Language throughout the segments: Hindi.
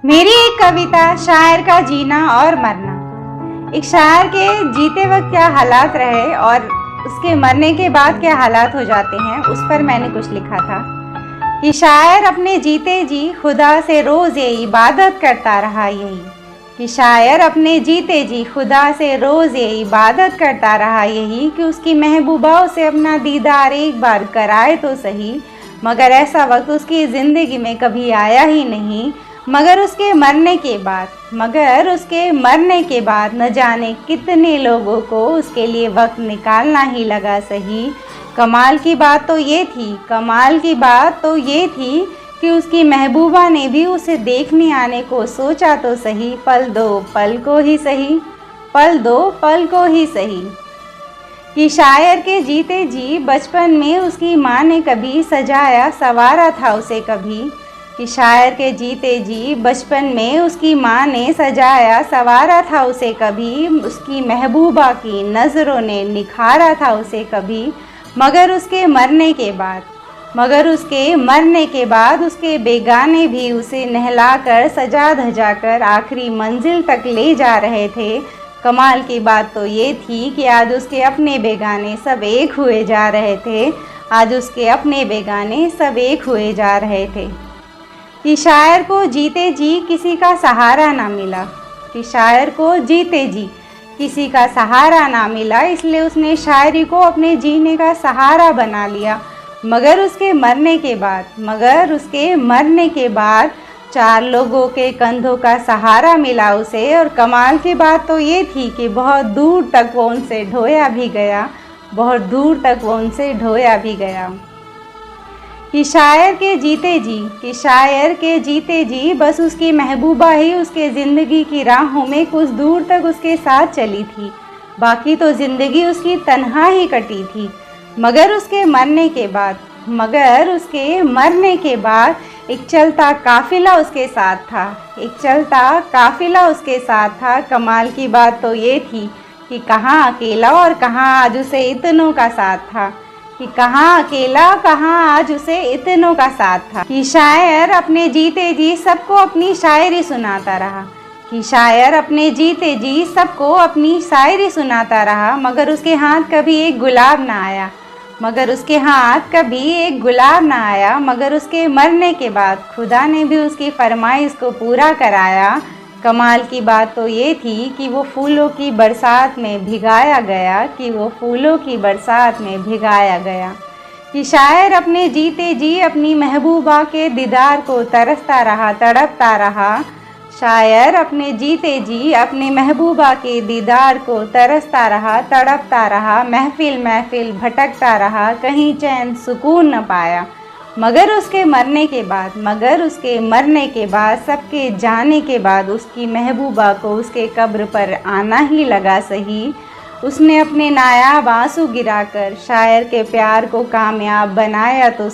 मेरी एक कविता, शायर का जीना और मरना। एक शायर के जीते वक्त क्या हालात रहे और उसके मरने के बाद क्या हालात हो जाते हैं, उस पर मैंने कुछ लिखा था कि शायर अपने जीते जी खुदा से रोज़ ये इबादत करता रहा यही, कि शायर अपने जीते जी खुदा से रोज़ ये इबादत करता रहा यही, कि उसकी महबूबा उसे अपना दीदार एक बार कराए तो सही। मगर ऐसा वक्त उसकी ज़िंदगी में कभी आया ही नहीं। मगर उसके मरने के बाद न जाने कितने लोगों को उसके लिए वक्त निकालना ही लगा सही। कमाल की बात तो ये थी कि उसकी महबूबा ने भी उसे देखने आने को सोचा तो सही। पल दो पल को ही सही। कि शायर के जीते जी बचपन में उसकी माँ ने कभी सजाया संवारा था उसे कभी, कि शायर के जीते जी बचपन में उसकी माँ ने सजाया संवारा था उसे कभी। उसकी महबूबा की नज़रों ने निखारा था उसे कभी। मगर उसके मरने के बाद उसके बेगाने भी उसे नहलाकर सजा धजा कर आखिरी मंजिल तक ले जा रहे थे। कमाल की बात तो ये थी कि आज उसके अपने बेगाने सब एक हुए जा रहे थे। कि शायर को जीते जी किसी का सहारा ना मिला, इसलिए उसने शायरी को अपने जीने का सहारा बना लिया। मगर उसके मरने के बाद 4 लोगों के कंधों का सहारा मिला उसे। और कमाल की बात तो ये थी कि बहुत दूर तक वो उनसे ढोया भी गया। कि शायर के जीते जी बस उसकी महबूबा ही उसके ज़िंदगी की राहों में कुछ दूर तक उसके साथ चली थी, बाकी तो ज़िंदगी उसकी तन्हा ही कटी थी। मगर उसके मरने के बाद एक चलता काफ़िला उसके साथ था। कमाल की बात तो ये थी कि कहाँ अकेला और कहाँ आज उसे इतनों का साथ था। कि शायर अपने जीते जी सबको अपनी शायरी सुनाता रहा। मगर उसके हाथ कभी एक गुलाब ना आया। मगर उसके मरने के बाद खुदा ने भी उसकी फरमाइश को पूरा कराया। कमाल की बात तो ये थी कि वो फूलों की बरसात में भिगाया गया। कि शायर अपने जीते जी अपनी महबूबा के दीदार को तड़पता रहा। महफिल भटकता रहा, कहीं चैन सुकून न पाया। मगर उसके मरने के बाद सबके जाने के बाद उसकी महबूबा को उसके कब्र पर आना ही लगा सही। उसने अपने नायाब आंसू गिराकर शायर के प्यार को कामयाब बनाया तो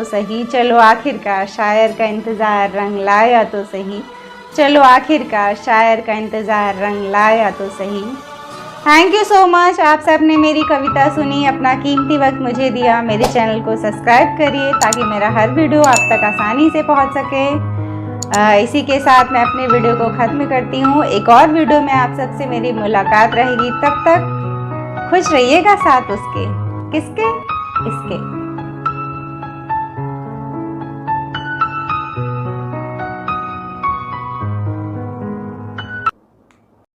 सही। चलो आखिरकार शायर का इंतज़ार रंग लाया तो सही। Thank you so much. आप सब ने मेरी कविता सुनी, अपना कीमती वक्त मुझे दिया। मेरे चैनल को सब्सक्राइब करिए ताकि मेरा हर वीडियो आप तक आसानी से पहुंच सके। इसी के साथ मैं अपने वीडियो को ख़त्म करती हूँ। एक और वीडियो में आप सबसे मेरी मुलाकात रहेगी। तब तक खुश रहिएगा साथ उसके, किसके, इसके।